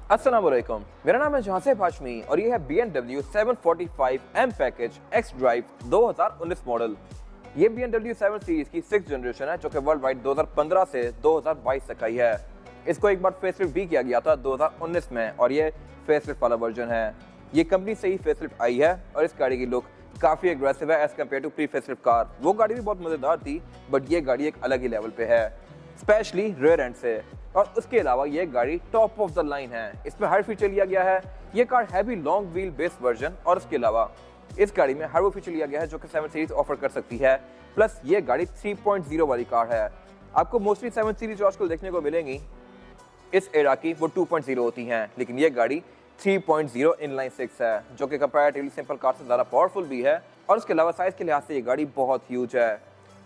अस्सलाम वालेकुम, मेरा नाम है जहासेब हाशमी और ये है BMW 745 M package X drive 2019 model. ये BMW 7 सीरीज की 6th जनरेशन है जो कि वर्ल्ड वाइड 2015 से 2022 तक आई है। इसको एक बार फेसलिफ्ट भी किया गया था 2019 में और ये फेसलिफ्ट वाला वर्जन है। ये कंपनी से ही फेसलिफ्ट आई है और इस गाड़ी की लुक काफ़ी एग्रेसिव है as compare to pre facelift car. वो गाड़ी भी बहुत मज़ेदार थी बट ये गाड़ी एक अलग ही लेवल पे है, स्पेशली रेयर एंड से। और उसके अलावा ये गाड़ी टॉप ऑफ द लाइन है, इसमें हर फीचर लिया गया है। ये कार है भी लॉन्ग व्हील बेस वर्जन और उसके अलावा इस गाड़ी में हर वो फीचर लिया गया है जो कि 7 सीरीज ऑफर कर सकती है। प्लस ये गाड़ी 3.0 वाली कार है। आपको मोस्टली 7 सीरीज जो आजकल देखने को मिलेंगी इस एरा की वो 2.0 होती हैं, लेकिन ये गाड़ी 3.0 इनलाइन 6 है जो कि कंपैरेटिवली सिंपल कार से ज़्यादा पावरफुल भी है और उसके अलावा साइज के लिहाज से ये गाड़ी बहुत ह्यूज है।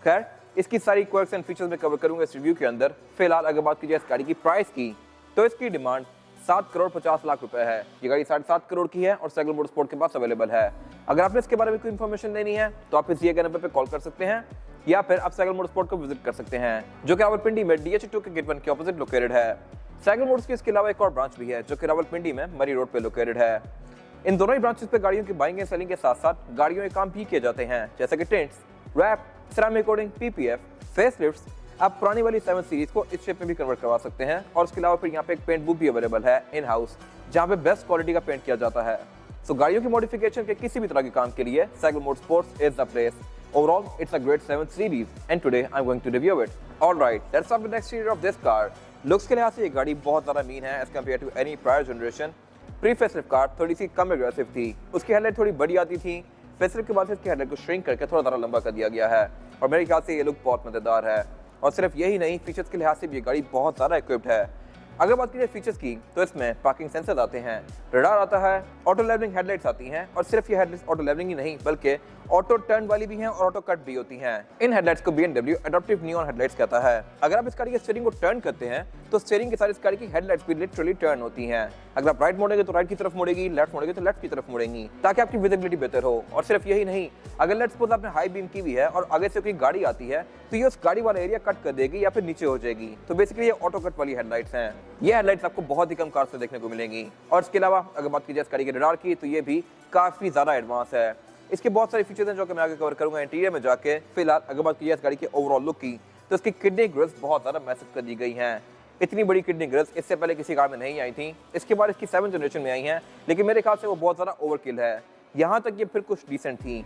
खैर, इसकी सारी क्वर्क्स एंड फीचर्स में कवर करूंगा इस रिव्यू के अंदर। फिलहाल अगर बात की जाए इस गाड़ी की प्राइस की तो इसकी डिमांड 7 करोड़ 50 लाख रुपए है। ये गाड़ी 7.5 करोड़ की है और सैगल मोटरस्पोर्ट के पास अवेलेबल है। अगर आपने इसके बारे में कोई इन्फॉर्मेशन लेनी है तो आप इस दिए गए नंबर पर कॉल कर सकते हैं या फिर आप सैगल मोटरस्पोर्ट को विजिट कर सकते हैं जो कि रावलपिंडी में DH2 के गेट 1 के ऑपोजिट लोकेटेड है। सैगल मोटर्स की इसके अलावा एक और ब्रांच भी है जो कि रावलपिंडी में मरी रोड पे लोकेटेड है। इन दोनों ही ब्रांचेस पे गाड़ियों की बाइंग एंड सेलिंग के साथ साथ गाड़ियों के काम भी किए जाते हैं जैसे कि tints, wrap, ceramic coating, PPF, facelifts. आप पुरानी वाली 7 सीरीज को इस शेप में भी कन्वर्ट करवा सकते हैं और उसके अलावा फिर यहाँ पे एक पेंट बुक भी अवेलेबल है इन हाउस जहाँ पे बेस्ट क्वालिटी का पेंट किया जाता है। सो गाड़ियों की मॉडिफिकेशन के किसी भी तरह के काम के लिए Sehgal motorsports is the place. Overall, it's a great 7 series and today I'm going to review it. Alright, let's start with the exterior of this car. Looks के लिहाज से ये गाड़ी बहुत ज़्यादा मीन है as compared to any prior generation. Pre-facelift car थोड़ी सी कम aggressive थी, उसकी हेडलाइट थोड़ी बड़ी आती थी। फेसलिफ्ट के बाद से इसकी हेडलाइट को श्रिंक करके थोड़ा ज़्यादा लंबा कर दिया गया है और मेरे ख्याल से ये लुक बहुत मज़ेदार है। और सिर्फ यही नहीं, फीचर्स के लिहाज से भी ये गाड़ी बहुत ज़्यादा इक्विप्ड है। अगर बात की जाए फीचर्स की तो इसमें पार्किंग सेंसर आते हैं, रडार आता है, ऑटो लेवलिंग हेडलाइट्स आती हैं और सिर्फ ये हेडलाइट्स ऑटो लेवलिंग ही नहीं बल्कि ऑटो टर्न वाली भी हैं और ऑटो कट भी होती हैं। इन हेडलाइट्स को BMW एडाप्टिव नियॉन हेडलाइट्स कहता है। अगर आप इस गाड़ी के स्टीयरिंग को टर्न करते हैं तो स्टीयरिंग के साथ इस गाड़ी की हेडलाइट्स भी लिटरली टर्न होती हैं। अगर आप राइट मोड़ेंगे तो राइट की तरफ मुड़ेगी, लेफ्ट मोड़ेंगे तो लेफ्ट की तरफ मुड़ेंगी ताकि आपकी विजिबिलिटी बेहतर हो। और सिर्फ यही नहीं, अगर लेट्स सपोज आपने हाई बीम की हुई है और आगे से कोई गाड़ी आती है तो ये उस गाड़ी वाला एरिया कट कर देगी या फिर नीचे हो जाएगी। तो बेसिकली ये ऑटो कट वाली हेडलाइट्स हैं। ये हेडलाइट्स आपको बहुत ही कम कार से देखने को मिलेंगी। और इसके अलावा अगर बात की जाए इस गाड़ी के रडार की तो ये भी काफ़ी ज़्यादा एडवांस है। इसके बहुत सारे फीचर्स हैं जो कि मैं आगे कवर करूंगा इंटीरियर में जाके। फिलहाल अगर बात की जाए इस गाड़ी के ओवरऑल लुक की तो इसकी किडनी ग्रिल्स बहुत ज़्यादा मैसिव कर दी गई हैं। इतनी बड़ी किडनी ग्रिल्स इससे पहले किसी कार में नहीं आई थी। इसके बाद इसकी 7 जनरेशन में आई हैं, लेकिन मेरे ख्याल से वो बहुत ज़्यादा ओवरकिल है। यहाँ तक ये फिर कुछ डिसेंट थी।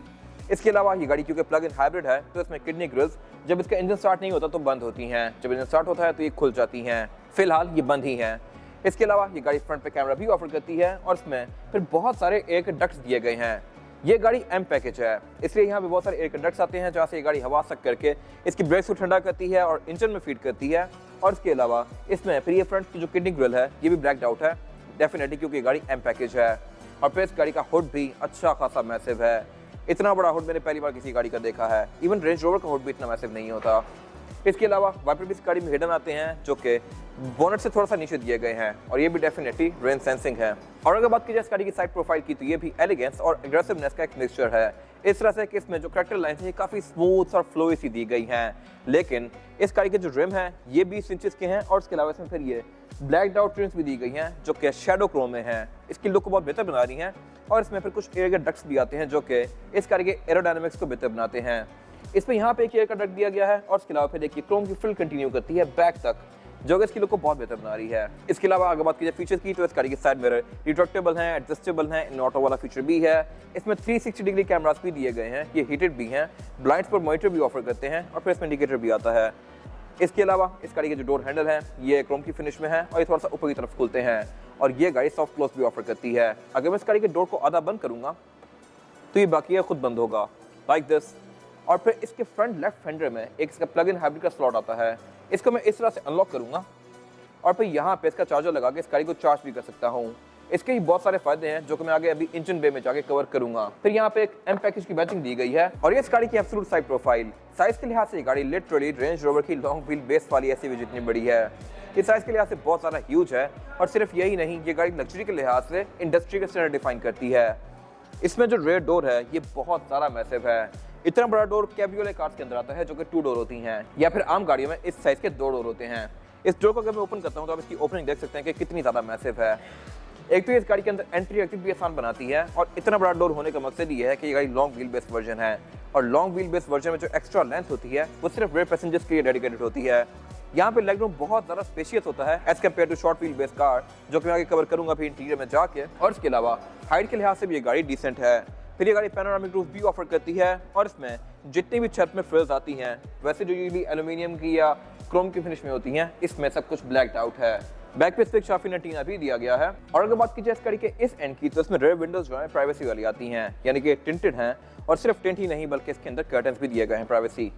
इसके अलावा ये गाड़ी क्योंकि प्लग इन हाइब्रिड है तो इसमें किडनी ग्रिल्स जब इसका इंजन स्टार्ट नहीं होता तो बंद होती हैं, जब इंजन स्टार्ट होता है तो ये खुल जाती हैं। फिलहाल ये बंद ही हैं। इसके अलावा ये गाड़ी फ्रंट पे कैमरा भी ऑफर करती है और इसमें फिर बहुत सारे एयर कंडक्ट्स दिए गए हैं। ये गाड़ी M पैकेज है इसलिए यहाँ पे बहुत सारे एयर कंडक्ट्स आते हैं जहाँ से ये गाड़ी हवा सक करके इसकी ब्रेक्स को ठंडा करती है और इंजन में फीड करती है। और इसके अलावा इसमें फिर ये फ्रंट की जो किडनी ग्रिल है ये भी ब्लैक्ड आउट है डेफिनेटली क्योंकि ये गाड़ी M पैकेज है। और फिर इस गाड़ी का हुड भी अच्छा खासा मैसिव है। इतना बड़ा हुड मैंने पहली बार किसी गाड़ी का देखा है। इवन रेंज रोवर का हुड भी इतना मैसिव नहीं होता। इसके अलावा वाइपर भी इस गाड़ी में हिडन आते हैं जो कि बोनट से थोड़ा सा नीचे दिए गए हैं और ये भी डेफिनेटली रेन सेंसिंग है। और अगर बात की जाए इस गाड़ी की साइड प्रोफाइल की तो ये भी एलिगेंस और एग्रेसिवनेस का एक मिक्सचर है। इस तरह से कि इसमें जो करेक्टर लाइन्स हैं काफ़ी स्मूथ और फ्लोई सी दी गई हैं। लेकिन इस गाड़ी के जो रिम है ये 20 इंचेस के हैं और इसके अलावा इसमें फिर ये ब्लैक आउट ट्रिम्स भी दी गई हैं जो कि शैडो क्रोम में हैं। इसकी लुक को बहुत बेहतर बना रही हैं और इसमें फिर कुछ एयर डक्ट्स भी आते हैं जो कि इस गाड़ी के एरोडायनामिक्स को बेहतर बनाते हैं। इसमें यहाँ पे एक एयर का डक्ट दिया गया है और इसके अलावा फिर देखिए क्रोम की फिल कंटिन्यू करती है बैक तक जो कि इसकी लुक को बहुत बेहतर बना रही है। इसके अलावा अगर बात की जाए फीचर्स की तो इस गाड़ी के साइड मिरर रिट्रैक्टेबल हैं, एडजस्टेबल हैं, इन ऑटो वाला फीचर भी है। इसमें 360 डिग्री कैमरास भी दिए गए हैं, ये हीटेड भी हैं, ब्लाइंड्स पर मॉनिटर भी ऑफर करते हैं और फिर इसमें इंडिकेटर भी आता है। इसके अलावा इस गाड़ी के जो डोर हैंडल हैं ये क्रोम की फिनिश में है और ये थोड़ा सा ऊपर की तरफ खुलते हैं और ये गाड़ी सॉफ्ट क्लोज भी ऑफर करती है। अगर मैं इस गाड़ी के डोर को आधा बंद करूँगा तो ये बाकी खुद बंद होगा लाइक दिस। और फिर इसके फ्रंट लेफ्ट फेंडर में एक इसका प्लग इन हाइब्रिड का स्लॉट आता है। इसको मैं इस तरह से अनलॉक करूँगा और फिर यहाँ पे इसका चार्जर लगा के इस गाड़ी को चार्ज भी कर सकता हूँ। इसके ही बहुत सारे फायदे हैं जो कि मैं आगे अभी इंजन बे में जाके कवर करूंगा। फिर यहाँ पे एक M पैकेज की बैचिंग दी गई है और ये इस गाड़ी की एब्सोल्यूट साइड प्रोफाइल साइज के लिहाज से ये गाड़ी लिटरली रेंज रोवर की लॉन्ग व्हील बेस वाली SUV जितनी बड़ी है। ये साइज के लिहाज से बहुत ज़्यादा ह्यूज है और सिर्फ यही नहीं, ये गाड़ी लग्जरी के लिहाज से इंडस्ट्री के स्टैंडर्ड डिफाइन करती है। इसमें जो रेयर डोर है ये बहुत ज़्यादा मैसिव है। इतना बड़ा डोर कैब्रियोलेट कार्स के अंदर आता है जो कि 2 डोर होती हैं या फिर आम गाड़ियों में इस साइज के 2 डोर होते हैं। इस डोर को अगर मैं ओपन करता हूँ तो आप इसकी ओपनिंग देख सकते हैं कि कितनी ज़्यादा मैसिव है। एक तो इस गाड़ी के अंदर एंट्री एग्जिट भी आसान बनाती है, और इतना बड़ा डोर होने का मकसद ये है कि ये गाड़ी लॉन्ग व्हील बेस वर्जन है, और लॉन्ग व्हील बेस वर्जन में जो एक्स्ट्रा लेंथ होती है वो सिर्फ रेयर पैसेंजर्स के लिए डेडिकेटेड होती है। यहाँ पे लेग रूम बहुत ज़्यादा स्पेशियस होता है as compare to short wheel base car, जो कि मैं आगे कवर करूंगा फिर इंटीरियर में जाके। और इसके अलावा हाइट के लिहाज से भी ये गाड़ी डिसेंट है। फिर ये गाड़ी पैनोरामिक रूफ भी ऑफर करती है, और इसमें जितनी भी छत में फ्रिल्स आती हैं वैसे जो यूजली एल्यूमिनियम की या क्रोम की फिनिश में होती हैं, इसमें सब कुछ ब्लैक्ड आउट है। बैक पे स्टिक शाफी नटीना भी दिया गया है। और अगर बात की जाए इस गाड़ी के इस एंड की, तो इसमें रेयर विंडोज जो है प्राइवेसी वाली आती हैं, यानी कि टिंटेड हैं, और सिर्फ टिंट ही नहीं बल्कि इसके अंदर कर्टन्स भी दिए गए हैं प्राइवेसी।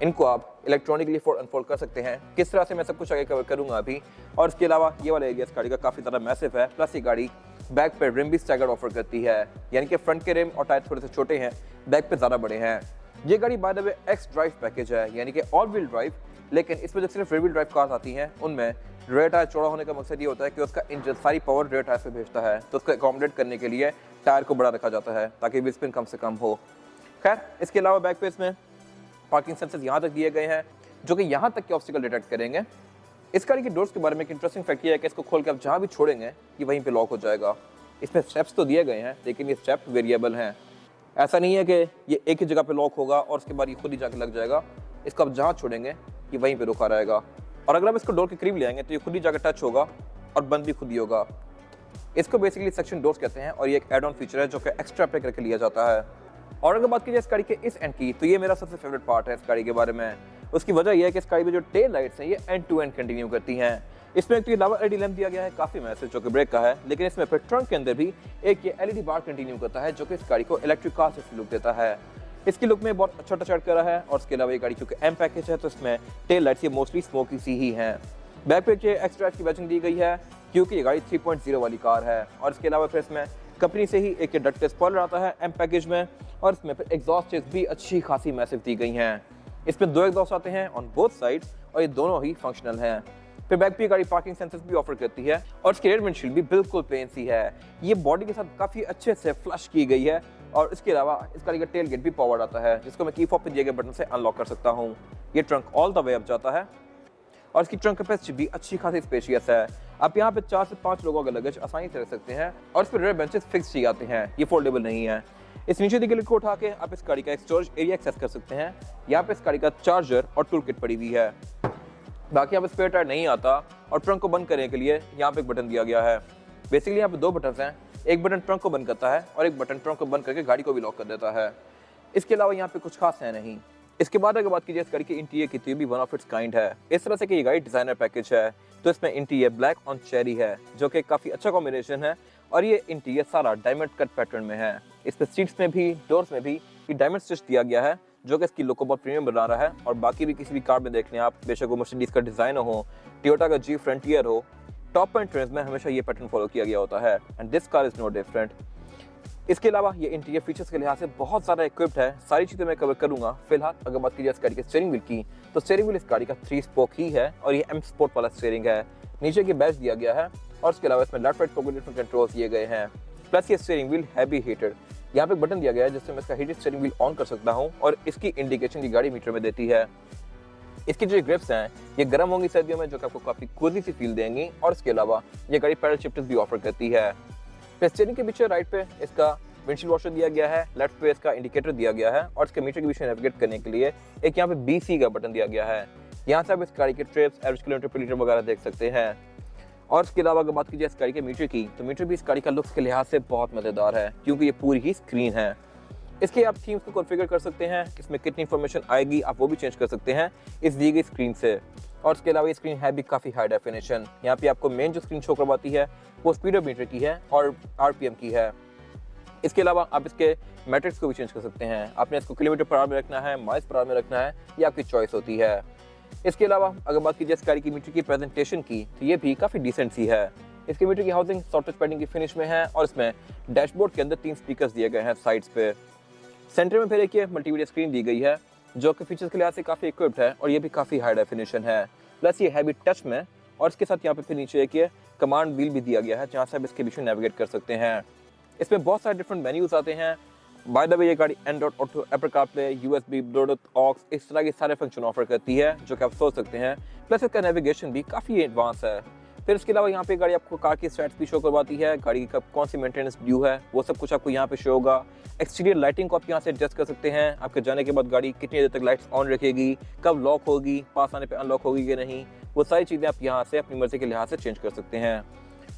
इनको आप इलेक्ट्रॉनिकली फोल्ड अनफोल्ड कर सकते हैं। किस तरह से मैं सब कुछ आगे कवर करूंगा अभी। और इसके अलावा ये वाला एरिया इस गाड़ी का काफ़ी ज़्यादा मैसिव है, प्लस ये गाड़ी बैक पे रिम भी स्टैगर्ड ऑफर करती है, यानी कि फ्रंट के रिम और टायर थोड़े से छोटे हैं, बैक पे ज़्यादा बड़े हैं। ये गाड़ी by the way x drive package है, यानी कि ऑल व्हील ड्राइव, लेकिन इसमें जो सिर्फ रेयर व्हील ड्राइव कार्स आती हैं उनमें रेयर टायर चौड़ा होने का मकसद ये होता है कि उसका इंजन सारी पावर रेयर टायर से भेजता है, तो उसको अकोमोडेट करने के लिए टायर को बड़ा रखा जाता है ताकि व्हील स्पिन कम से कम हो। खैर, इसके अलावा बैक पे इसमें पार्किंग सेंसर्स यहाँ तक दिए गए हैं जो कि यहाँ तक के ऑब्स्टिकल डिटेक्ट करेंगे। इस गाड़ी के डोर्स के बारे में एक इंटरेस्टिंग फैक्ट ये है कि इसको खोल के आप जहाँ भी छोड़ेंगे ये वहीं पे लॉक हो जाएगा। इसमें स्टेप्स तो दिए गए हैं, लेकिन ये स्टेप वेरिएबल हैं। ऐसा नहीं है कि ये एक ही जगह पे लॉक होगा और उसके बाद ये खुद ही जाके लग जाएगा। इसको आप जहाँ छोड़ेंगे ये वहीं पे रुका रहेगा, और अगर आप इसको डोर के करीब ले आएंगे तो ये खुद ही जाकर टच होगा और बंद भी खुद ही होगा। इसको बेसिकली सेक्शन डोर्स कहते हैं, और ये एक एड ऑन फीचर है जो कि एक्स्ट्रा पे करके लिया जाता है। और अगर बात की जाए इस गाड़ी के इस एंड की, तो ये मेरा सबसे फेवरेट पार्ट है इस गाड़ी के बारे में। उसकी वजह यह है कि इस गाड़ी में जो टेल लाइट्स हैं ये एंड टू एंड कंटिन्यू करती हैं। इसमें एक तो लावा एलईडी लैंप दिया गया है काफ़ी मैसेज जो कि ब्रेक का है, लेकिन इसमें फिर ट्रंक के अंदर भी एक ये एलईडी बार कंटिन्यू करता है जो कि इस गाड़ी को इलेक्ट्रिक कार से लुक देता है। इसकी लुक में बहुत अच्छा टच ऐड करा है। और इसके अलावा ये गाड़ी क्योंकि एम पैकेज है तो इसमें टेल लाइट्स ये मोस्टली स्मोकी सी ही हैं। बैक पे एक्स्ट्रा की बैचिंग दी गई है क्योंकि ये गाड़ी 3.0 वाली कार है। और इसके अलावा फिर इसमें कंपनी से ही एक डक्ट स्पॉइलर आता है एम पैकेज में, और इसमें फिर एग्जॉस्ट चेस्ट भी अच्छी खासी मैसिव दी गई हैं। इसमें 2 एग्जॉस्ट आते हैं ऑन बोथ साइड्स और ये दोनों ही फंक्शनल हैं। फिर बैक पे गाड़ी पार्किंग सेंसर्स भी ऑफर करती है, और इसकी रेयर विंडशील्ड भी बिल्कुल प्लेन सी है। ये बॉडी के साथ काफ़ी अच्छे से फ्लश की गई है। और इसके अलावा इस गाड़ी का टेल गेट भी पावर्ड आता है जिसको मैं की फॉब पे दिए गए बटन से अनलॉक कर सकता हूँ। ये trunk all the way up जाता है, और इसकी ट्रंक कैपेसिटी भी अच्छी खासी स्पेशियस है। आप यहाँ पे 4 से 5 लोगों का लगेज आसानी से रख सकते हैं, और इस पर रेयर बेंचेस फिक्स ही आते हैं, ये फोल्डेबल नहीं है। इस नीचे दिखे को उठा के आप इस गाड़ी का एक स्टोरेज एरिया एक्सेस कर सकते हैं। यहाँ पे इस गाड़ी का चार्जर और टूल किट पड़ी हुई है। बाकी यहाँ पे स्पेयर टायर नहीं आता, और ट्रंक को बंद करने के लिए यहाँ पे एक बटन दिया गया है। बेसिकली यहाँ पे 2 बटन हैं, एक बटन ट्रंक को बंद करता है और एक बटन ट्रंक को बंद करके गाड़ी को भी लॉक कर देता है। इसके अलावा यहाँ पे कुछ खास है नहीं। इसके बाद अगर बात कीजिए इस गाड़ी की इंटीरियर की, तो ये भी वन ऑफ इट्स काइंड है। इस तरह से कि ये गाड़ी डिजाइनर पैकेज है, तो इसमें इंटीरियर ब्लैक ऑन चेरी है जो कि काफ़ी अच्छा कॉम्बिनेशन है, और ये इंटीरियर सारा डायमंड कट पैटर्न में है। इसमें सीट्स में भी डोर्स में भी ये डायमंड स्टिच दिया गया है जो कि इसकी लुक को बहुत प्रीमियम बना रहा है। और बाकी भी किसी भी कार में देख लें आप, बेशक वो मर्सिडीज का डिज़ाइन हो, टोयोटा का जी फ्रंटियर हो, टॉप एंड ट्रेंड्स में हमेशा ये पैटर्न फॉलो किया गया होता है, and this car is no different. इसके अलावा ये इंटीरियर फीचर्स के लिहाज से बहुत ज़्यादा इक्विप्ड है। सारी चीज़ें मैं कवर करूंगा। फिलहाल अगर बात की जाए इस गाड़ी के स्टीयरिंग व्हील की, तो स्टीयरिंग व्हील इस गाड़ी का 3 स्पोक ही है, और ये एम स्पोर्ट वाला स्टीयरिंग है। नीचे की बैच दिया गया है, और इसके अलावा इसमें लेफ्ट राइट डिफरेंट कंट्रोल्स दिए गए हैं। प्लस ये स्टीयरिंग व्हील हैवी हीटेड, यहाँ पे एक बटन दिया गया है जिससे मैं इसका हीटेड स्टीयरिंग व्हील ऑन कर सकता हूँ, और इसकी इंडिकेशन की गाड़ी मीटर में देती है। इसकी जो ग्रिप्स हैं ये गर्म होंगी सर्दियों में, जो कि आपको काफ़ी कोजी सी फील देंगी। और इसके अलावा ये गाड़ी पैडल शिफ्टर्स भी ऑफर करती है। फिर स्टीयरिंग के पीछे राइट पे इसका विंडशील्ड वॉशर दिया गया है, लेफ्ट पे इसका इंडिकेटर दिया गया है, और इसके मीटर के पीछे नेविगेट करने के लिए एक यहाँ पे BC का बटन दिया गया है। यहाँ से आप इस गाड़ी के ट्रिप्स, एवरेज किलोमीटर पर लीटर वगैरह देख सकते हैं। और इसके अलावा अगर बात की जाए इस गाड़ी के मीटर की, तो मीटर भी इस गाड़ी का लुक्स के लिहाज से बहुत मज़ेदार है क्योंकि ये पूरी ही स्क्रीन है। इसके आप थीम्स को कॉन्फ़िगर कर सकते हैं, इसमें कितनी इन्फॉर्मेशन आएगी आप वो भी चेंज कर सकते हैं इस दी गई स्क्रीन से। और इसके अलावा ये स्क्रीन है भी काफ़ी हाई डेफिनेशन। यहाँ पे आपको मेन जो स्क्रीन शो करवाती है वो स्पीडोमीटर की है और RPM की है। इसके अलावा आप इसके मैट्रिक्स को भी चेंज कर सकते हैं। आपने इसको किलोमीटर पर आवर में रखना है, माइल्स पर आवर में रखना है, ये आपकी चॉइस होती है। इसके अलावा अगर बात कीजिए इस गाड़ी की मीटर की प्रेजेंटेशन की, तो ये भी काफ़ी डिसेंट सी है। इसके मीटर की हाउसिंग सॉफ्ट टच पैडिंग की फिनिश में है, और इसमें डैशबोर्ड के अंदर 3 स्पीकर्स दिए गए हैं साइड्स पे। सेंटर में फिर एक ये मल्टीमीडिया स्क्रीन दी गई है जो कि फीचर्स के लिहाज से काफ़ी इक्विप्ड है, और ये भी काफ़ी हाई डेफिनेशन है। प्लस ये हैवी टच में, और इसके साथ यहाँ पे फिर नीचे एक ये कमांड व्हील भी दिया गया है जहाँ से आप इसके बीच में नेविगेट कर सकते हैं। इसमें बहुत सारे डिफरेंट मेन्यूज आते हैं, बाय द वे ये गाड़ी Android auto, Apple CarPlay, USB, Bluetooth, aux, इस तरह के सारे फंक्शन ऑफर करती है जो कि आप सोच सकते हैं। प्लस इसका नेविगेशन भी काफ़ी एडवांस है। फिर इसके अलावा यहाँ पे गाड़ी आपको कार की स्टैट्स भी शो करवाती है, गाड़ी की कौन सी मेंटेनेंस ड्यू है वो सब कुछ आपको यहाँ पे शो होगा। एक्सटीरियर लाइटिंग को आप यहाँ से एडजस्ट कर सकते हैं, आपके जाने के बाद गाड़ी कितनी देर तक लाइट्स ऑन रखेगी, कब लॉक होगी, पास आने पे अनलॉक होगी कि नहीं, वो सारी चीज़ें आप यहाँ से अपनी मर्जी के लिहाज से चेंज कर सकते हैं।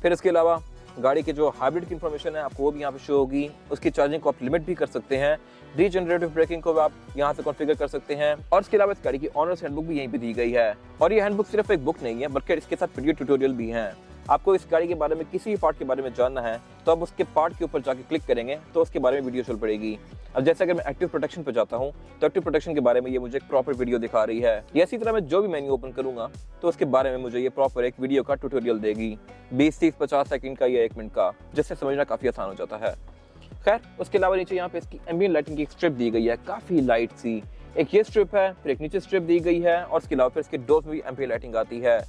फिर इसके अलावा गाड़ी के जो हाइब्रिड की इन्फॉर्मेशन है आपको वो भी यहाँ पे शो होगी। उसकी चार्जिंग को आप लिमिट भी कर सकते हैं, रीजनरेटिव ब्रेकिंग को आप यहाँ से कॉन्फ़िगर कर सकते हैं। और इसके अलावा इस गाड़ी की ऑनर्स हैंडबुक भी यहीं पे दी गई है। और ये हैंडबुक सिर्फ एक बुक नहीं है बल्कि इसके साथ वीडियो ट्यूटोरियल भी हैं। आपको इस गाड़ी के बारे में किसी भी पार्ट के बारे में जानना है तो आप उसके पार्ट के ऊपर जाके क्लिक करेंगे तो उसके बारे में वीडियो चल पड़ेगी। अब जैसे अगर मैं एक्टिव प्रोटेक्शन पर जाता हूँ तो एक्टिव प्रोटेक्शन के बारे में ये मुझे एक प्रॉपर वीडियो दिखा रही है। इसी तरह मैं जो भी मेन्यू ओपन करूंगा तो उसके बारे में मुझे ये प्रॉपर एक वीडियो का ट्यूटोरियल देगी, 20, 30, 50 सेकंड का या 1 मिनट का, जिससे समझना काफ़ी आसान हो जाता है। खैर उसके अलावा नीचे यहाँ पे इसकी एम्बिएंट लाइटिंग की एक स्ट्रिप दी गई है, काफ़ी लाइट सी। एक ये स्ट्रिप है, फिर एक नीचे स्ट्रिप दी गई है और उसके अलावा फिर इसके डोर्स में भी एम्बिएंट लाइटिंग आती है।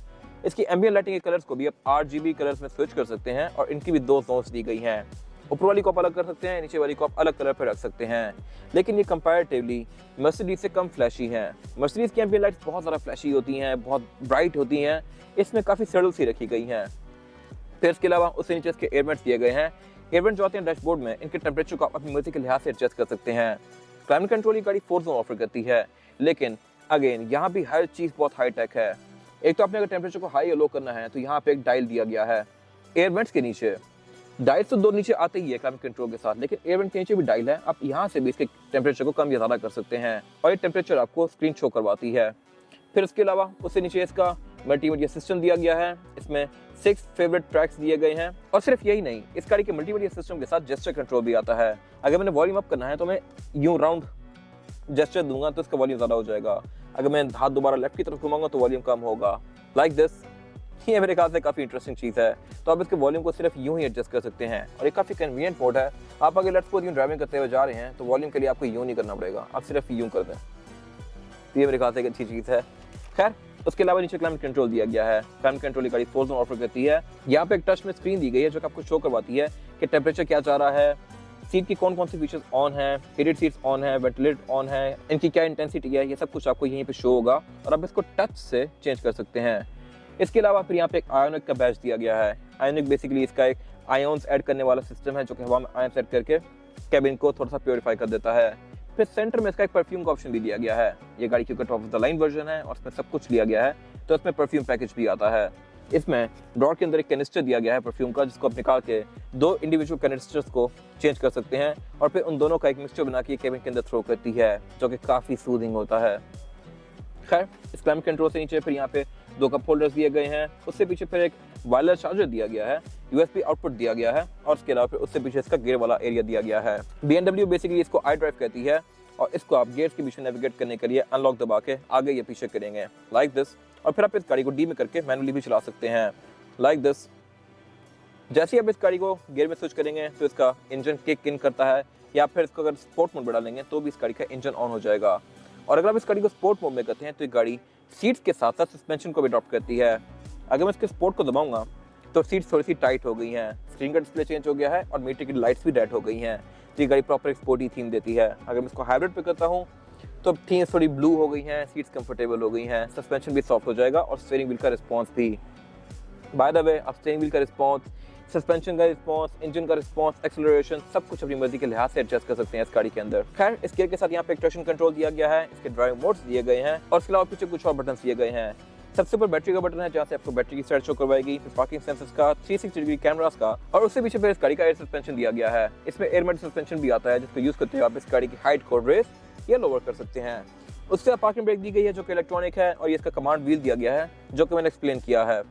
इसकी एम्बिएंट लाइटिंग के कलर्स को भी आप RGB कलर्स में स्विच कर सकते हैं और इनकी भी 2 जोन्स दी गई हैं। ऊपर वाली को आप अलग कर सकते हैं, नीचे वाली को आप अलग कलर पर रख सकते हैं। लेकिन ये कंपैरेटिवली मर्सिडीज से कम फ्लैशी हैं। मर्सिडीज की एम्बिएंट लाइट्स बहुत ज़्यादा फ्लैशी होती हैं, बहुत ब्राइट होती हैं, इसमें काफ़ी सटल सी रखी गई हैं। फिर इसके अलावा उससे नीचे इसके एयरवेंट्स दिए गए हैं। एयरवेंट जो आते हैं डैशबोर्ड में, इनके टेम्परेचर को आप अपनी मर्जी के लिहाज से एडजस्ट कर सकते हैं। क्लाइमेट कंट्रोल की गाड़ी 4 जोन ऑफर करती है, लेकिन अगेन यहाँ भी हर चीज़ बहुत हाई टेक है। एक तो आपने अगर टेम्परेचर को हाई या लो करना है तो यहाँ पे एक डायल दिया गया है एयरवेंट्स के नीचे। डायल तो 2 नीचे आते ही है क्लाइमेट कंट्रोल के साथ, लेकिन एयरवेंट के नीचे भी डायल है, आप यहाँ से भी इसके टेम्परेचर को कम या ज़्यादा कर सकते हैं और ये टेम्परेचर आपको स्क्रीन शो करवाती है। फिर इसके अलावा उससे नीचे इसका मल्टीमीडिया सिस्टम दिया गया है, इसमें 6 फेवरेट ट्रैक्स दिए गए हैं। और सिर्फ यही नहीं, इस गाड़ी के मल्टीमीडिया सिस्टम के साथ जेस्चर कंट्रोल भी आता है। अगर मैंने वॉल्यूम अप करना है तो मैं यूं राउंड जेस्चर दूंगा तो इसका वॉल्यूम ज़्यादा हो जाएगा, अगर मैं हाथ दोबारा लेफ्ट की तरफ घुमाऊंगा तो वॉल्यूम कम होगा, लाइक दिस। ये मेरे ख्याल से काफ़ी इंटरेस्टिंग चीज़ है। तो आप इसके वॉल्यूम को सिर्फ यूं ही एडजस्ट कर सकते हैं और ये काफ़ी कन्वीनियंट मोड है। आप अगर लेट्स सपोज यूं ड्राइविंग करते हुए जा रहे हैं तो वॉल्यूम के लिए आपको यूं नहीं करना पड़ेगा, आप सिर्फ यूं कर दें। तो ये मेरे ख्याल से एक अच्छी चीज़ है। खैर उसके अलावा नीचे क्लाइमेट कंट्रोल दिया गया है। क्लाइमेट कंट्रोल की गाड़ी 4 जोन ऑफर करती है। यहाँ पे एक टच में स्क्रीन दी गई है जो कि आपको शो करवाती है कि टेम्परेचर क्या जा रहा है, सीट की कौन कौन सी फीचर्स ऑन है, हीटेड सीट्स ऑन है, वेंटिलेटेड ऑन है, इनकी क्या इंटेंसिटी है, ये सब कुछ आपको यहीं पे शो होगा और आप इसको टच से चेंज कर सकते हैं। इसके अलावा फिर यहाँ पे एक आयोनिक का बैच दिया गया है। आयोनिक बेसिकली इसका एक आयोन्स ऐड करने वाला सिस्टम है जो कि हवा में आयन ऐड करके कैबिन को थोड़ा सा प्योरीफाई कर देता है। फिर सेंटर में इसका एक परफ्यूम का ऑप्शन भी दिया गया है। ये गाड़ी क्योंकि top of the line version है और इसमें सब कुछ लिया गया है तो इसमें परफ्यूम पैकेज भी आता है। इसमें ड्रॉर के अंदर एक कैनिस्टर दिया गया है परफ्यूम का, जिसको आप निकाल के 2 इंडिविजुअल कैनिस्टर्स को चेंज कर सकते हैं और फिर उन दोनों का एक मिक्सचर बना के कैबिन के अंदर थ्रो करती है जो कि काफ़ी सूदिंग होता है। खैर इस क्लाइमेट कंट्रोल से नीचे फिर यहाँ पे 2 कप होल्डर्स दिए गए हैं। उससे पीछे फिर एक वायरलेस चार्जर दिया गया है, USB आउटपुट दिया गया है और उसके अलावा फिर उससे पीछे इसका गियर वाला एरिया दिया गया है। BMW बेसिकली इसको आई ड्राइव कहती है और इसको आप गियर्स के बीच में नेविगेट करने के लिए अनलॉक दबा के आगे या पीछे करेंगे, लाइक दिस। और फिर आप इस गाड़ी को डी में करके मैनुअली भी चला सकते हैं, लाइक दिस। जैसे ही आप इस गाड़ी को गियर में स्विच करेंगे तो इसका इंजन किक इन करता है, या फिर इसको अगर स्पोर्ट मोड में डालेंगे तो भी इस गाड़ी का इंजन ऑन हो जाएगा। और अगर आप इस गाड़ी को स्पोर्ट मोड में करते हैं तो ये गाड़ी सीट्स के साथ साथ सस्पेंशन को भी अडॉप्ट करती है। अगर मैं इसके स्पोर्ट को दबाऊंगा तो सीट्स थोड़ी सी टाइट हो गई हैं, स्क्रीन का डिस्प्ले चेंज हो गया है और मीटर की लाइट्स भी रेड हो गई हैं। तो ये गाड़ी प्रॉपर एक स्पोर्टी थीम देती है। अगर मैं इसको हाइब्रिड पे करता हूँ तो थीम्स थोड़ी ब्लू हो गई हैं, सीट्स कंफर्टेबल हो गई हैं, सस्पेंशन भी सॉफ्ट हो जाएगा और स्टीयरिंग व्हील का रिस्पॉन्स भी। बाय द वे आप स्टीयरिंग व्हील का रिस्पॉन्स, सस्पेंशन का रिस्पॉन्स, इंजन का रिस्पॉन्स, एक्सेलरेशन सब कुछ अपनी मर्जी के लिहाज से एडजस्ट कर सकते हैं इस गाड़ी के अंदर। खैर इस गियर के साथ यहाँ पे ट्रैक्शन कंट्रोल दिया गया है, इसके ड्राइव मोड्स दिए गए हैं और इसके अलावा पीछे कुछ और बटन दिए गए हैं। सबसे ऊपर बैटरी का बटन है जहाँ से आपको बैटरी की स्टेट शो करवाएगी, फिर पार्किंग सेंसर्स का, 360 डिग्री कैमरास का और उससे पीछे फिर इस गाड़ी का एयर सस्पेंशन दिया गया है। इसमें एयरमेड सस्पेंशन भी आता है जिसको यूज करते हुए आप इस गाड़ी की हाइट को रेस या लोअर कर सकते हैं। उसके बाद पार्किंग ब्रेक दी गई है जो कि इलेक्ट्रॉनिक है और ये इसका कमांड व्हील दिया गया है जो कि मैंने एक्सप्लेन किया है।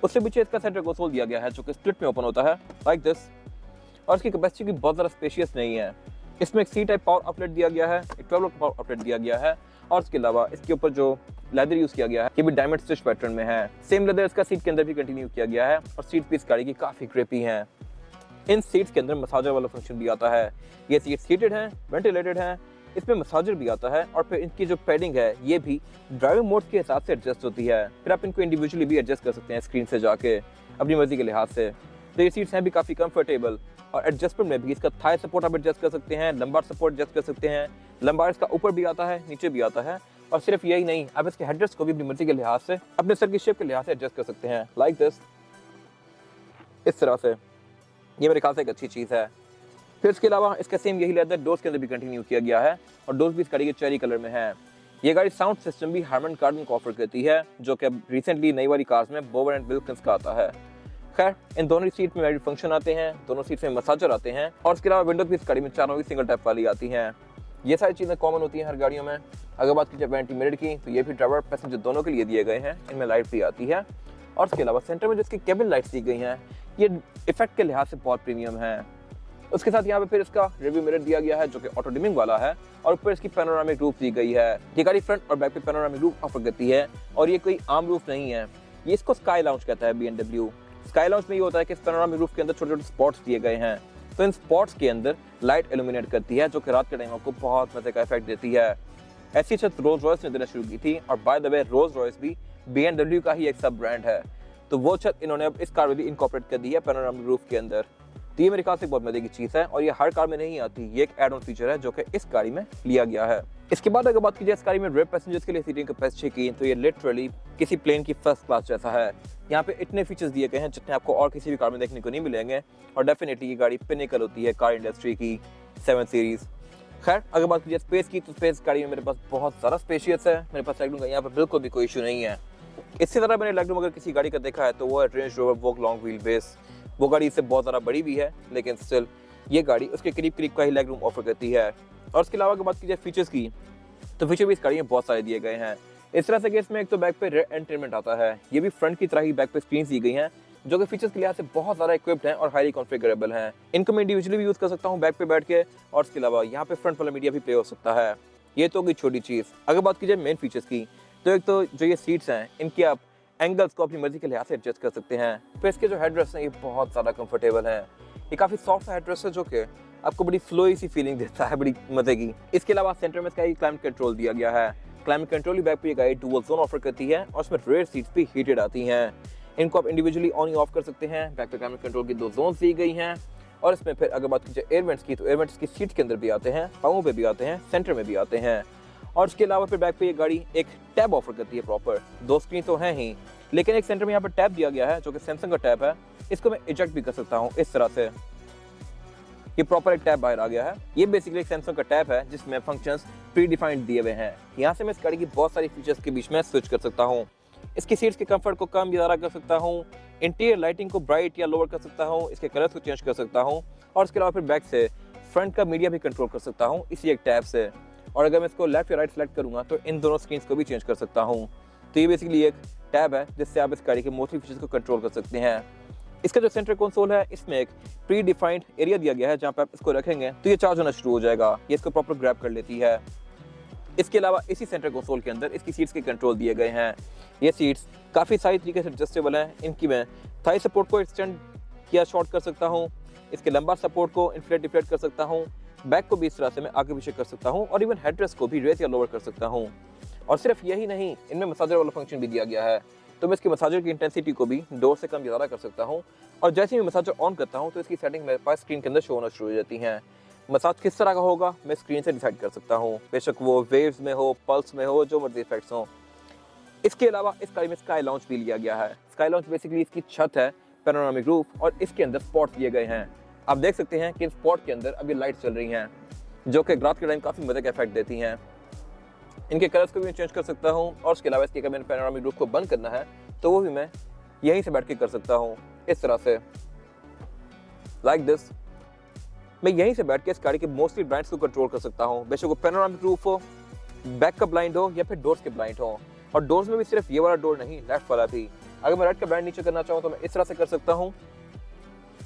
उससे पीछे इसका सेंटर कंसोल दिया गया है जो कि स्प्लिट में ओपन होता है, लाइक दिस। और इसकी कैपेसिटी भी बहुत ज़्यादा स्पेशियस नहीं है। इसमें एक C टाइप पावर आउटलेट दिया गया है, एक 12 वोल्ट पावर आउटलेट दिया गया है और इसके अलावा इसके ऊपर जो लेदर यूज किया गया है ये भी डायमंड स्टिच पैटर्न में है। सेम लेदर इसका सीट के अंदर भी कंटिन्यू किया गया है और सीट भी इस गाड़ी की काफ़ी ग्रिपी हैं। इन सीट्स के अंदर मसाजर वाला फंक्शन भी आता है। ये सीट्स हीटेड हैं, वेंटिलेटेड हैं, इसमें मसाजर भी आता है और फिर इनकी जो पैडिंग है ये भी ड्राइविंग मोड के हिसाब से एडजस्ट होती है। फिर आप इनको इंडिविजुअली भी एडजस्ट कर सकते हैं स्क्रीन से जाके अपनी मर्जी के लिहाज से। तो ये सीट्स हैं भी काफ़ी कंफर्टेबल। और एडजस्टमेंट में भी इसका थाई सपोर्ट आप एडजस्ट कर सकते हैं, लंबार सपोर्ट एडजस्ट कर सकते हैं। लंबार इसका ऊपर भी आता है, नीचे भी आता है। और सिर्फ यही नहीं, आप इसके हेडरेस्ट को भी अपनी मर्जी के लिहाज से, अपने सर की शेप के लिहाज से एडजस्ट कर सकते हैं, लाइक दिस, इस तरह से। ये मेरे ख्याल से एक अच्छी चीज़ है। फिर इसके अलावा इसका सेम यही लेदर डोर्स के अंदर भी कंटिन्यू किया गया है और डोर्स भी इस गाड़ी के चेरी कलर में है। ये गाड़ी साउंड सिस्टम भी हार्मन कार्डन को ऑफर करती है, जो कि अब रिसेंटली नई वाली कार्स में बोवर एंड विल्किंस का आता है। खैर, इन दोनों सीट में मैरिड फंक्शन आते हैं, दोनों सीट में मसाजर आते हैं और इसके अलावा विंडोज भी इस गाड़ी में चारों भी सिंगल टैप वाली आती हैं। ये सारी चीज़ें कॉमन होती हैं हर गाड़ियों में। अगर बात की जाए वेंटी मिरर की, तो ये भी ड्राइवर पैसेंजर दोनों के लिए दिए गए हैं, इनमें लाइट भी आती है। और इसके अलावा सेंटर में जो इसकी केबिन लाइट्स दी गई हैं, ये इफेक्ट के लिहाज से बहुत प्रीमियम है। उसके साथ यहाँ पे फिर इसका रिव्यू मिरर दिया गया है, जो कि ऑटो डिमिंग वाला है, और ऊपर इसकी पैनोरामिक रूफ दी गई है। ये गाड़ी फ्रंट और बैक पे पैनोरामिक रूफ ऑफर करती है और ये कोई आम रूफ नहीं है, ये इसको स्काई लाउंज कहता है BMW। स्काई लाउंज में ये होता है कि इस पैनोरामिक रूफ के अंदर छोटे छोटे स्पॉट्स दिए गए हैं, तो इन स्पॉट्स के अंदर लाइट इल्यूमिनेट करती है, जो कि रात के टाइम आपको बहुत मजे का इफेक्ट देती है। ऐसी छत रोल्स रॉयस ने देना शुरू की थी, और by the way Rolls Royce भी BMW का ही एक सब ब्रांड है, तो वो छत इन्होंने अब इस कार में भी इनकॉर्पोरेट कर दी है पैनोरामिक रूफ के अंदर। तो ये मेरे ख्याल से बहुत मजे की चीज़ है और ये हर कार में नहीं आती, ये एक एड ऑन फीचर है जो कि इस गाड़ी में लिया गया है। इसके बाद अगर बात की जाए इस गाड़ी में रेयर पैसेंजर्स के लिए सीटिंग कैपेसिटी की, तो ये लिटरली किसी प्लेन की फर्स्ट क्लास जैसा है। यहाँ पे इतने फीचर्स दिए गए हैं जितने आपको और किसी भी कार में देखने को नहीं मिलेंगे, और डेफिनेटली ये गाड़ी पिनिकल होती है कार इंडस्ट्री की 7 सीरीज। खैर, अगर बात की जाए स्पेस की, तो स्पेस गाड़ी में मेरे पास बहुत ज़्यादा स्पेशियस है, मेरे पास लेगरूम का यहाँ पर बिल्कुल भी कोई इशू नहीं है। इससे ज़्यादा मैंने लेगरूम अगर किसी गाड़ी का देखा है तो वो है रेंज रोवर वोक लॉन्ग व्हील बेस। वो गाड़ी इससे बहुत ज़्यादा बड़ी भी है, लेकिन स्टिल ये गाड़ी उसके करीब करीब का ही लेग रूम ऑफर करती है। और उसके अलावा अगर बात की जाए फीचर्स की, तो फीचर भी इस गाड़ी में बहुत सारे दिए गए हैं। इस तरह से कि इसमें एक तो बैक पे रेयर एंटरटेनमेंट आता है, ये भी फ्रंट की तरह ही बैक पे स्क्रीन दी गई हैं, जो कि फीचर्स के लिहाज से बहुत ज़्यादा इक्विप्ड हैं और हाईली कॉन्फ़िगरेबल हैं। इनको मैं इंडिविजुअली भी यूज़ कर सकता हूँ बैक पे बैठ के, और इसके अलावा यहाँ पे फ्रंट वाला मीडिया भी प्ले हो सकता है। ये तो होगी छोटी चीज़। अगर बात की जाए मेन फीचर्स की, तो एक तो जो ये सीट्स हैं, इनकी आप एंगल्स को अपनी मर्जी के लिहाज से एडजस्ट कर सकते हैं। फिर इसके जो हेडरेस्ट हैं, ये बहुत ज़्यादा कंफर्टेबल हैं। ये काफ़ी सॉफ्ट हेडरेस्ट है, जो कि आपको बड़ी फ्लोई सी फीलिंग देता है, बड़ी मजे की। इसके अलावा सेंटर में इसका क्लाइमेट कंट्रोल दिया गया है। क्लाइमेट कंट्रोल ही बैक पे ये गाड़ी डुअल जोन ऑफर करती है, और उसमें रेयर सीट्स भी हीटेड आती हैं। इनको आप इंडिविजुअली ऑन ही ऑफ कर सकते हैं। बैक पे क्लाइमेट कंट्रोल की 2 जोन्स दी गई हैं, और इसमें फिर अगर बात की जाए एयर वेंट्स की, तो एयर वेंट्स की सीट के अंदर भी आते हैं, पाँवों पे भी आते हैं, सेंटर में भी आते हैं। और इसके अलावा फिर बैक पे ये गाड़ी एक टैब ऑफर करती है प्रॉपर। 2 स्क्रीन तो हैं ही, लेकिन एक सेंटर में यहाँ पर टैब दिया गया है, जो कि सैमसंग का टैब है। इसको मैं इजेक्ट भी कर सकता हूँ इस तरह से, ये प्रॉपर एक टैब बाहर आ गया है। ये बेसिकली एक सैमसंग का टैब है, जिसमें फंक्शंस प्री डिफाइंड दिए हुए हैं। यहाँ से मैं इस गाड़ी की बहुत सारी फीचर्स के बीच में स्विच कर सकता हूँ। इसकी सीट्स के कंफर्ट को कम या ज़्यादा कर सकता हूँ, इंटीरियर लाइटिंग को ब्राइट या लोअर कर सकता हूँ, इसके कलर्स को चेंज कर सकता हूँ, और इसके अलावा फिर बैक से फ्रंट का मीडिया भी कंट्रोल कर सकता हूँ इसी एक टैब से। और अगर मैं इसको लेफ्ट या राइट सेलेक्ट करूँगा, तो इन दोनों स्क्रीन को भी चेंज कर सकता हूँ। तो ये बेसिकली एक टैब है जिससे आप इस गाड़ी के मोस्टली फीचर्स को कंट्रोल कर सकते हैं। इसका जो सेंटर कंसोल है, इसमें एक प्री डिफाइंड एरिया दिया गया है, जहाँ पे आप इसको रखेंगे तो ये चार्ज होना शुरू हो जाएगा। ये इसको प्रॉपर ग्रैब कर लेती है। इसके अलावा इसी सेंटर कंसोल के अंदर इसकी सीट्स के कंट्रोल दिए गए हैं। ये सीट्स काफ़ी सारी तरीके से एडजस्टेबल हैं। इनकी मैं थाई सपोर्ट को एक्सटेंड किया शॉर्ट कर सकता हूँ, इसके लंबा सपोर्ट को इन्फ्लेट डिफ्लेट कर सकता हूँ, बैक को भी इस तरह से मैं आगे पीछे कर सकता हूँ, और इवन हेडरेस्ट को भी रेस या लोअर कर सकता हूँ। और सिर्फ यही नहीं, इनमें मसाजर वाला फंक्शन भी दिया गया है, तो मैं इसकी मसाजर की इंटेंसिटी को भी डोर से कम ज़्यादा कर सकता हूँ। और जैसे ही मैं मसाजर ऑन करता हूँ, तो इसकी सेटिंग मेरे पास स्क्रीन के अंदर शो होना शुरू हो जाती हैं। मसाज किस तरह का होगा मैं स्क्रीन से डिसाइड कर सकता हूँ, बेशक वो वेव्स में हो, पल्स में हो, जो मर्जी इफेक्ट्स हों। इसके अलावा इस गाड़ी में स्काई लाउंज भी लिया गया है। स्काई लाउंज बेसिकली इसकी छत है, पैनोरामिक रूफ, और इसके अंदर स्पॉट दिए गए हैं। आप देख सकते हैं कि इन स्पॉट के अंदर अभी लाइट चल रही हैं, जो कि रात के टाइम काफ़ी मजे का इफेक्ट देती हैं। इनके कलर्स को भी मैं चेंज कर सकता हूँ, और उसके अलावा इसके अगर मैंने पैनोरामिक रूफ को बंद करना है, तो वो भी मैं यहीं से बैठ के कर सकता हूँ इस तरह से, लाइक दिस। मैं यहीं से बैठ के इस गाड़ी के मोस्टली ब्लाइंड्स को कंट्रोल कर सकता हूँ, बेशक वो पैनोरामिक रूफ हो, बैक का ब्लाइंड हो, या फिर डोर्स के ब्लाइंड हो। और डोर्स में भी सिर्फ ये वाला डोर नहीं, लेफ्ट वाला भी। अगर मैं राइट का ब्लाइंड नीचे करना चाहूँ तो मैं इस तरह से कर सकता हूँ,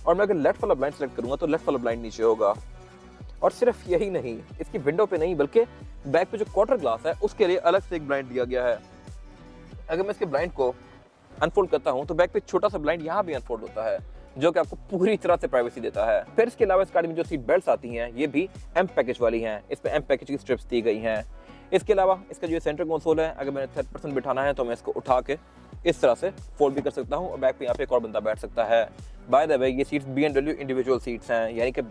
और मैं अगर लेफ्ट वाला ब्लाइंड सेलेक्ट करूँगा तो लेफ्ट वाला ब्लाइंड नीचे होगा। और सिर्फ यही नहीं, इसकी विंडो पे नहीं बल्कि बैक पे जो क्वार्टर ग्लास है उसके लिए अलग से एक ब्लाइंड दिया गया है। अगर मैं इसके ब्लाइंड को अनफोल्ड करता हूँ तो बैक पे छोटा सा ब्लाइंड यहाँ भी अनफोल्ड होता है, जो कि आपको पूरी तरह से प्राइवेसी देता है। फिर इसके अलावा इस गाड़ी में जो सीट बेल्ट्स आती हैं, ये भी एम पैकेज वाली हैं। इस पे एम पैकेज की स्ट्रिप्स दी गई हैं। इसके अलावा इसका जो सेंटर कंसोल है, अगर मैंने थर्ड पर्सन बिठाना है तो मैं इसको उठा के इस तरह से फोल्ड भी कर सकता हूँ, और बैक पे यहाँ पे एक और बंदा बैठ सकता है। बाय द वे ये सीट्स BMW इंडिविजुअल सीट्स हैं, यानी कि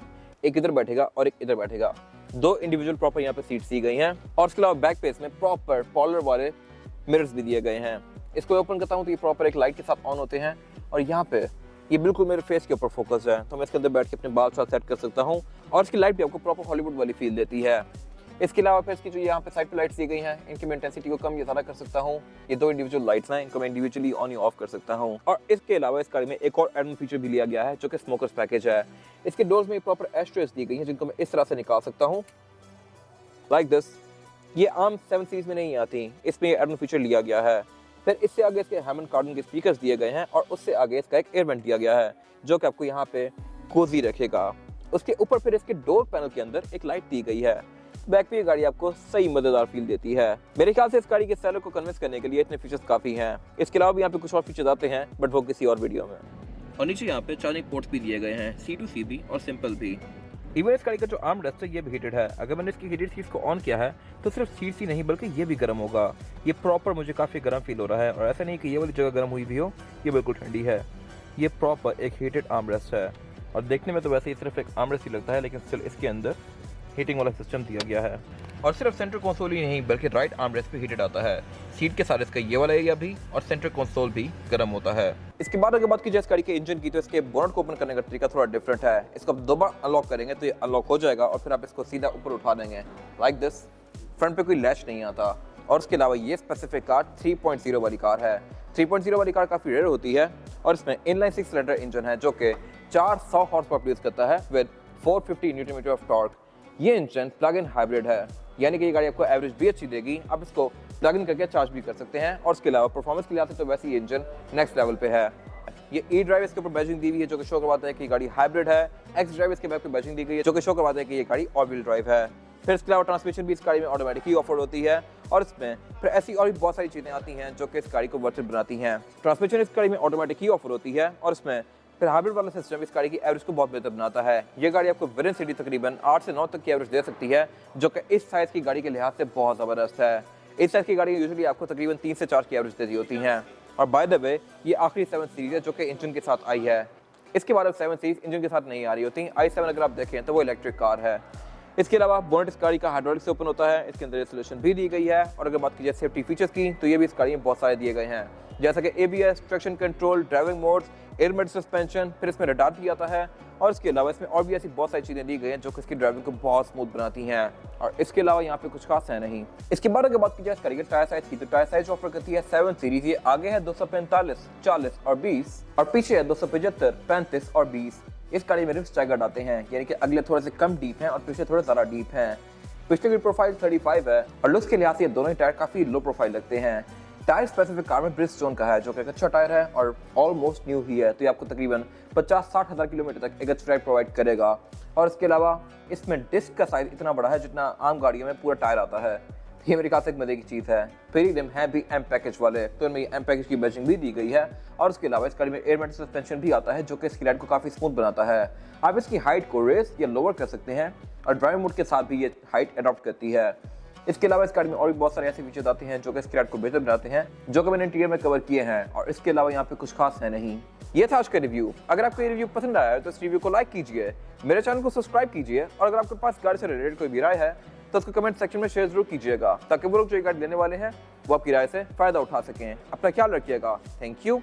एक इधर बैठेगा और एक इधर बैठेगा, दो इंडिविजुअल प्रॉपर यहाँ पे सीट्स दी गई हैं। और इसके अलावा बैक पे इसमें प्रॉपर पॉलर वाले मिरर्स भी दिए गए हैं। इसको ओपन करता हूँ तो ये प्रॉपर एक लाइट के साथ ऑन होते हैं और यहाँ पे ये बिल्कुल मेरे फेस के ऊपर फोकस है, तो मैं इसके अंदर बैठ के अपने बाल साथ सेट कर सकता हूँ और इसकी लाइट भी आपको प्रॉपर हॉलीवुड वाली फील देती है। इसके अलावा फिर इसकी जो यहाँ पे साइड पे लाइट्स दी गई हैं, इनकी मैं इंटेंसिटी को कम या ज़्यादा कर सकता हूँ। ये दो इंडिविजुअल लाइट्स हैं, इनको मैं इंडिविजुअली ऑन या ऑफ कर सकता हूँ। और इसके अलावा इस गाड़ी में एक और एडवांस फीचर भी लिया गया है जो कि स्मोकर्स पैकेज है। इसके डोर्स में प्रॉपर एस्ट्रेस दी गई हैं जिनको मैं इस तरह से निकाल सकता हूँ, लाइक दिस। ये आम 7 सीरीज में नहीं आती, इसमें एडवांस फीचर लिया गया है। फिर इससे आगे इसके हैमंड कार्डन के स्पीकर्स दिए गए हैं और उससे आगे इसका एक एयर वेंट दिया गया है जो कि आपको यहाँ पे कोजी रखेगा। उसके ऊपर फिर इसके डोर पैनल के अंदर एक लाइट दी गई है। बैक पे ये गाड़ी आपको सही मजेदार फील देती है। मेरे ख्याल से इस गाड़ी के सेलर को कन्विंस करने के लिए इतने फीचर्स काफी हैं। इसके अलावा भी यहाँ पे कुछ और फीचर्स आते हैं बट वो किसी और वीडियो में। और नीचे यहाँ पे चार्जिंग पोर्ट्स भी दिए गए हैं, C2C भी और सिंपल भी। इवन इस गाड़ी का जो आर्म रेस्ट है ये भी हीटेड है। अगर मैंने इसकी हीटेड सीट्स को ऑन किया है तो सिर्फ सीट्स ही नहीं बल्कि ये भी गर्म होगा। ये प्रॉपर मुझे काफ़ी गर्म फील हो रहा है और ऐसा नहीं कि ये वाली जगह गर्म हुई भी हो, ये बिल्कुल ठंडी है। ये प्रॉपर एक हीटेड आर्म रेस्ट है और देखने में तो वैसे ही सिर्फ एक आर्म रेस्ट ही लगता है, लेकिन स्टिल इसके अंदर हीटिंग वाला सिस्टम दिया गया है। और सिर्फ सेंटर कंसोल ही नहीं बल्कि राइट आर्म रेस्ट भी हीटेड आता है। सीट के साथ इसका ये वाला एरिया भी और सेंटर कंसोल भी गर्म होता है। इसके बाद अगर बात की जाए इस गाड़ी के इंजन की तो इसके बोनट को ओपन करने का तरीका थोड़ा डिफरेंट है। इसको आप दोबारा अनलॉक करेंगे तो ये अनलॉक हो जाएगा और फिर आप इसको सीधा ऊपर उठा देंगे लाइक दिस। फ्रंट पे कोई लैच नहीं आता। और उसके अलावा ये स्पेसिफिक कार 3.0 वाली कार है। 3.0 वाली कार काफ़ी रेयर होती है और इसमें इनलाइन 6 सिलेंडर इंजन है जो कि 400 हॉर्स पावर प्रोड्यूस करता है with 450 newton meter of torque. ये इंजन प्लग इन हाइब्रिड है, यानी कि ये गाड़ी आपको एवरेज भी अच्छी देगी। आप इसको प्लग इन करके चार्ज भी कर सकते हैं। और इसके अलावा परफॉर्मेंस के लिए तो वैसे ही इंजन नेक्स्ट लेवल पे है। ये ई ड्राइव इसके ऊपर बैजिंग दी हुई है जो कि शो करवाता है कि गाड़ी हाइब्रिड है। एक्स ड्राइव इसके बैक पे बैजिंग दी गई है जो कि शो करवाता है कि ये गाड़ी ऑल व्हील ड्राइव है। फिर इसके अलावा ट्रांसमिशन भी इस गाड़ी में ऑटोमेटिक ही ऑफर होती है और इसमें फिर ऐसी और भी बहुत सारी चीज़ें आती हैं जो कि इस गाड़ी को वर्थ बनाती हैं। ट्रांसमिशन इस गाड़ी में ऑटोमेटिक ही ऑफर होती है और इसमें फिर हाइब्रिड वाला सिस्टम इस गाड़ी की एवरेज को बहुत बेहतर बनाता है। ये गाड़ी आपको विद इन सिटी तकरीबन 8 से 9 तक की एवरेज दे सकती है जो कि इस साइज़ की गाड़ी के लिहाज से बहुत ज़बरदस्त है। इस साइज़ की गाड़ी यूजुअली आपको तकरीबन 3 से 4 की एवरेज देती होती हैं। और बाय द वे ये आखिरी 7 सीरीज है जो कि इंजन के साथ आई है। इसके बाद अब 7 सीरीज इंजन के साथ नहीं आ रही होती। i7 अगर आप देखें तो वो इलेक्ट्रिक कार है। इसके अलावा बोनट इस गाड़ी का हाइड्रोलिक से ओपन होता है। इसके अंदर इंस्टॉलेशन भी दी गई है। और अगर बात की जाए सेफ्टी फीचर्स की तो ये भी इस गाड़ी में बहुत सारे दिए गए हैं जैसा कि ABS, traction control, driving modes, एयरमेड सस्पेंशन, फिर इसमें रडार भी आता है। और इसके अलावा इसमें और भी ऐसी बहुत सारी चीज़ें दी गई हैं जो कि इसकी ड्राइविंग को बहुत स्मूथ बनाती हैं। और इसके अलावा यहाँ पे कुछ खास है नहीं। इसके बाद अगर बात की जाए करेंगे टायर साइज की तो टायर साइज ऑफर करती है 7 सीरीज। ये आगे है 245, 40 और 20 और पीछे है 275, 35 और 20। इस गाड़ी में रिम स्टैगर्ड आते हैं, यानी कि अगले थोड़े से कम डीप हैं और पीछे थोड़े ज़्यादा डीप हैं। पिछले की प्रोफाइल 35 है और लुक्स के लिहाज से ये दोनों ही टायर काफ़ी लो प्रोफाइल लगते हैं। टायर स्पेसिफिक कार में ब्रिजस्टोन का है जो कि एक अच्छा टायर है और ऑलमोस्ट न्यू ही है, तो ये आपको तकरीबन 50-60 हज़ार किलोमीटर तक एक अच्छा राइड प्रोवाइड करेगा। और इसके अलावा इसमें डिस्क का साइज इतना बड़ा है जितना आम गाड़ियों में पूरा टायर आता है। ये मेरे ख्याल से एक मजे की चीज़ है। फिर ही रिम है भी एम पैकेज वाले, तो इनमें एम पैकेज की बैजिंग भी दी गई है। और उसके अलावा इस गाड़ी में एयरमेड सस्पेंशन भी आता है जो कि इसकी राइड को काफ़ी स्मूथ बनाता है। आप इसकी हाइट को रेस या लोअर कर सकते हैं और ड्राइव मोड के साथ भी ये हाइट अडॉप्ट करती है। इसके अलावा इस गाड़ी में और भी बहुत सारे ऐसे फीचर्स आते हैं जो कि इसकी राइड को बेहतर बनाते हैं, जो कि मैंने इंटीरियर में कवर किए हैं। और इसके अलावा यहाँ पे कुछ खास है नहीं। ये था आज का रिव्यू। अगर आपको ये रिव्यू पसंद आया है तो इस रिव्यू को लाइक कीजिए, मेरे चैनल को सब्सक्राइब कीजिए और अगर आपके पास गाड़ी से रिलेटेड कोई भी राय है तो उसको कमेंट सेक्शन में शेयर जरूर कीजिएगा ताकि वो लोग जो ये गाड़ी लेने वाले हैं वो आपकी राय से फायदा उठा सकें। अपना ख्याल रखिएगा। Thank you.